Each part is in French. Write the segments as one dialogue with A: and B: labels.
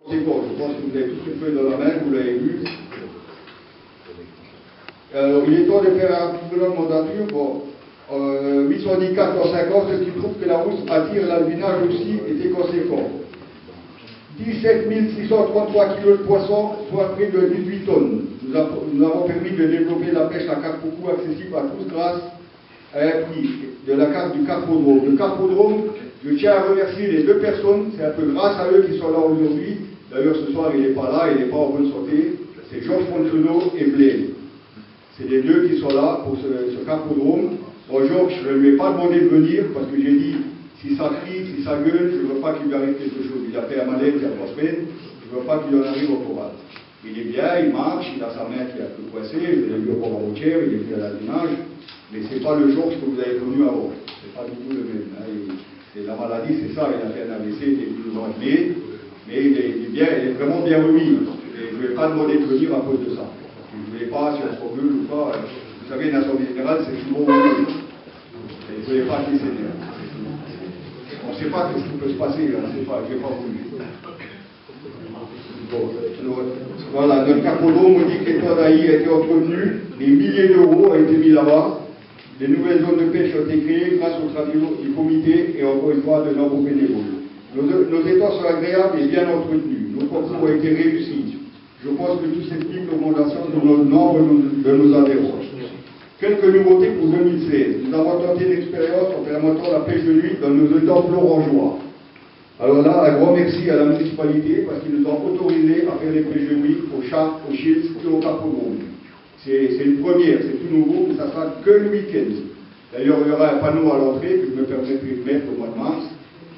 A: C'est bon, je pense que vous avez tous une feuille dans la main, vous l'avez vu. Alors, il est temps de faire un petit peu de mandature. Bon, 814 dans 50, ce qui prouve que la rousse attire l'albinage aussi était conséquent. 17 633 kg de poissons, soit près de 18 tonnes. Nous avons permis de développer la pêche à carpe-cou accessible à tous grâce à un prix de la carte du Carpodrome. Le Carpodrome, je tiens à remercier les deux personnes, c'est un peu grâce à eux qui sont là aujourd'hui. D'ailleurs, ce soir, il n'est pas là, il n'est pas en bonne santé. C'est Georges Fontenot et Blaise. C'est les deux qui sont là pour ce Carpodrome. Bon, Georges, je ne lui ai pas demandé de venir parce que j'ai dit, si ça crie, si ça gueule, je ne veux pas qu'il lui arrive quelque chose. Il a fait un malaise il y a 3 semaines, je ne veux pas qu'il en arrive au corral. Il est bien, il marche, il a sa main qui est un peu coincée, je l'ai vu au corps routière, il est fait à l'allumage, mais ce n'est pas le Georges que vous avez connu avant. Ce n'est pas du tout le même. Hein. C'est la maladie, c'est ça, il a fait un AVC, il est plus enlevé, mais il est bien, il est vraiment bien remis. Et je ne vais pas demander de venir à cause de ça. Je ne voulais pas, si on se gueule ou pas. Vous savez, une assemblée générale, c'est souvent mieux. Et je ne voulais pas qu'il s'énerve. On ne sait pas ce qui peut se passer, là, je n'ai pas voulu. Bon, voilà, notre Carpodrome, on dit que les tonnailles a été entretenu, des milliers d'euros ont été mis là-bas, des nouvelles zones de pêche ont été créées grâce au travail du comité et encore une fois de nombreux bénévoles. Nos étangs sont agréables et bien entretenus, nos concours ont été réussis. Je pense que tout s'explique l'augmentation de nos nombres de nos adhérents. Quelques nouveautés pour 2016. Nous avons tenté une expérience en permettant la pêche de nuit dans nos étangs florangeois. Alors là, un grand merci à la municipalité parce qu'ils nous ont autorisé à faire les pêches de nuit au Chartres, au Chils et au Carpodrome. C'est une première, c'est tout nouveau, mais ça ne sera que le week-end. D'ailleurs, il y aura un panneau à l'entrée que je me permettrai de mettre au mois de mars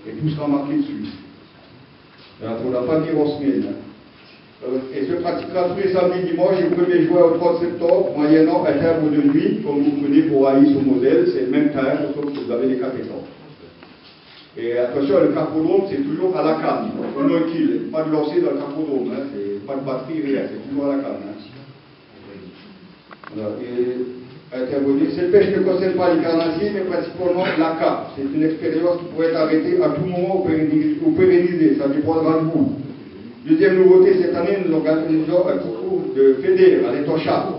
A: et tout sera marqué dessus. Alors, on n'a pas dire en semaine. Et se pratiquera tous les samedis, dimanches, du 1er juin au 30 septembre, moyennant un timbre de nuit, comme vous prenez pour Aïs au modèle, c'est le même timbre, sauf que vous avez les compétences. Et attention, le Carpodrome, c'est toujours à la canne. On a un kill, pas de lancer dans le Carpodrome, hein, c'est pas de batterie, rien, c'est toujours à la canne. Hein. Voilà. Cette pêche ne concerne pas les carnassiers, mais principalement la carpe. C'est une expérience qui pourrait être arrêtée à tout moment ou pérennisée, ça dépendra de vous. Deuxième nouveauté, cette année, nous organisons un concours de fédère à l'étang Chartres.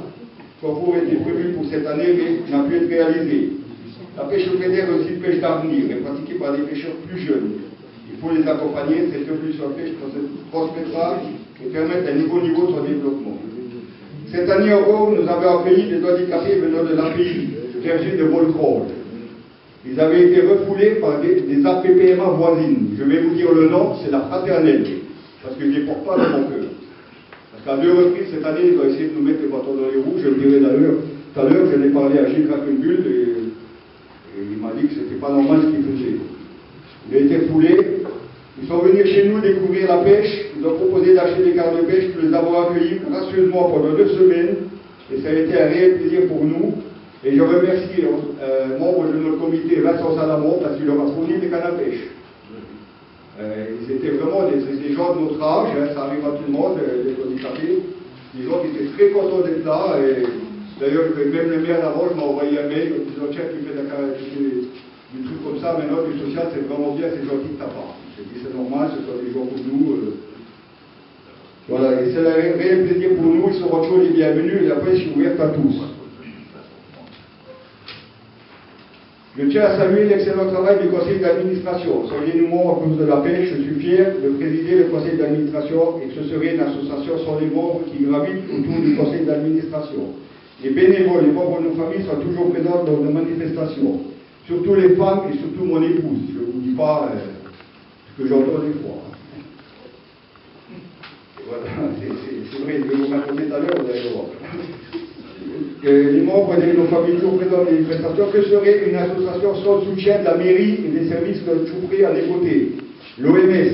A: Le concours était prévu pour cette année, mais n'a pu être réalisé. La pêche au fédère est aussi une pêche d'avenir, est pratiquée par des pêcheurs plus jeunes. Il faut les accompagner, cette évolution de pêche transmettra et permettre un niveau de son développement. Cette année encore, nous avons accueilli des handicapés venant de l'API, verger de Volcroll. Ils avaient été refoulés par des APPMA voisines. Je vais vous dire le nom, c'est la fraternelle. Parce que je ne les porte pas dans mon cœur. Parce qu'à 2 reprises cette année, ils ont essayé de nous mettre les bâtons dans les roues. Je le dirai d'ailleurs, tout à l'heure, je l'ai parlé à Gilles Krakenbull et il m'a dit que ce n'était pas normal ce qu'ils faisaient. Ils ont été foulés. Ils sont venus chez nous découvrir la pêche. Ils ont proposé d'acheter des cartes de pêche. Nous les avons accueillis gracieusement pendant 2 semaines. Et ça a été un réel plaisir pour nous. Et je remercie un membre de notre comité, Vincent Salamon, parce qu'il leur a fourni des cannes à pêche. Ils étaient vraiment des gens de notre âge, hein, ça arrive à tout le monde, les handicapés, des gens qui étaient très contents d'être là. D'ailleurs, même le maire d'avant, je m'a envoyé un mail en disant tiens, tu fais du truc comme ça, maintenant du social, c'est vraiment bien, c'est gentil de ta part. J'ai dit c'est normal, ce sont des gens comme nous. Voilà, et c'est un réel plaisir pour nous, ils seront toujours les bienvenus et la pêche est ouverte à tous. Je tiens à saluer l'excellent travail du conseil d'administration. Sans dénouement à cause de la pêche, je suis fier de présider le conseil d'administration et que ce serait une association sans les membres qui gravitent autour du conseil d'administration. Les bénévoles, les membres de nos familles sont toujours présents dans nos manifestations. Surtout les femmes et surtout mon épouse. Je ne vous dis pas ce que j'entends des fois. Et voilà, c'est vrai, je vais vous raconter tout à l'heure, vous allez voir. Les membres de nos familles toujours présents dans les manifestations, que serait une association sans le soutien de la mairie et des services que tout prêt à les côtés, l'OMS,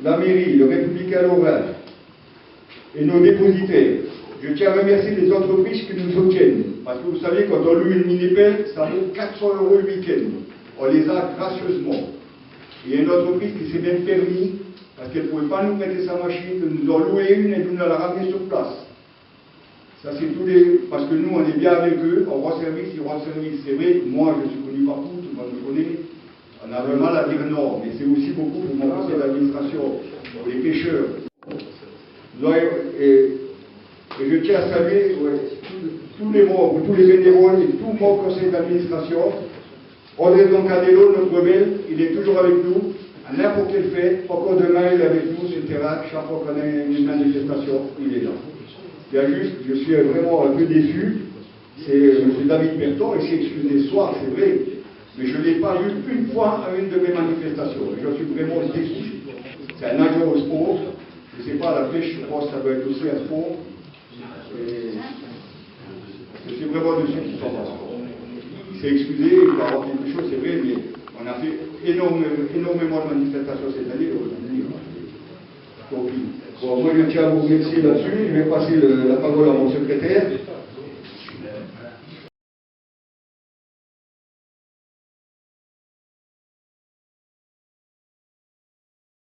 A: la mairie, le Républicain Lorrain et nos dépositaires. Je tiens à remercier les entreprises qui nous soutiennent, parce que vous savez, quand on loue une mini-pelle, ça vaut 400 € le week-end. On les a gracieusement. Il y a une entreprise qui s'est même permis, parce qu'elle ne pouvait pas nous prêter sa machine, de nous en louer une et de nous la ramener sur place. Ça, c'est tous les... Parce que nous, on est bien avec eux, on rend service, ils rendent service. C'est vrai, moi, je suis connu partout, tout le monde me connaît. On a vraiment mal à dire non, mais c'est aussi beaucoup pour mon conseil d'administration, pour les pêcheurs. Et je tiens à saluer tous les membres, tous les bénévoles et tout mon conseil d'administration. André Doncadello, notre rebelle, il est toujours avec nous, à n'importe quelle fête. Encore demain, il est avec nous sur le terrain. Chaque fois qu'on a une manifestation, il est là. Il y a juste, je suis vraiment un peu déçu, c'est M. David Berton, il s'est excusé ce soir, c'est vrai, mais je ne l'ai pas vu une fois à une de mes manifestations. Je suis vraiment déçu. C'est un nageur au sport, je ne sais pas, la pêche, je pense que ça doit être aussi un sport. Et je suis vraiment déçu qu'il soit pas. Il s'est excusé, il va avoir quelque chose, c'est vrai, mais on a fait énormément de manifestations cette année. Donc, bon, moi je tiens à vous remercier là-dessus, je vais passer la parole à mon secrétaire.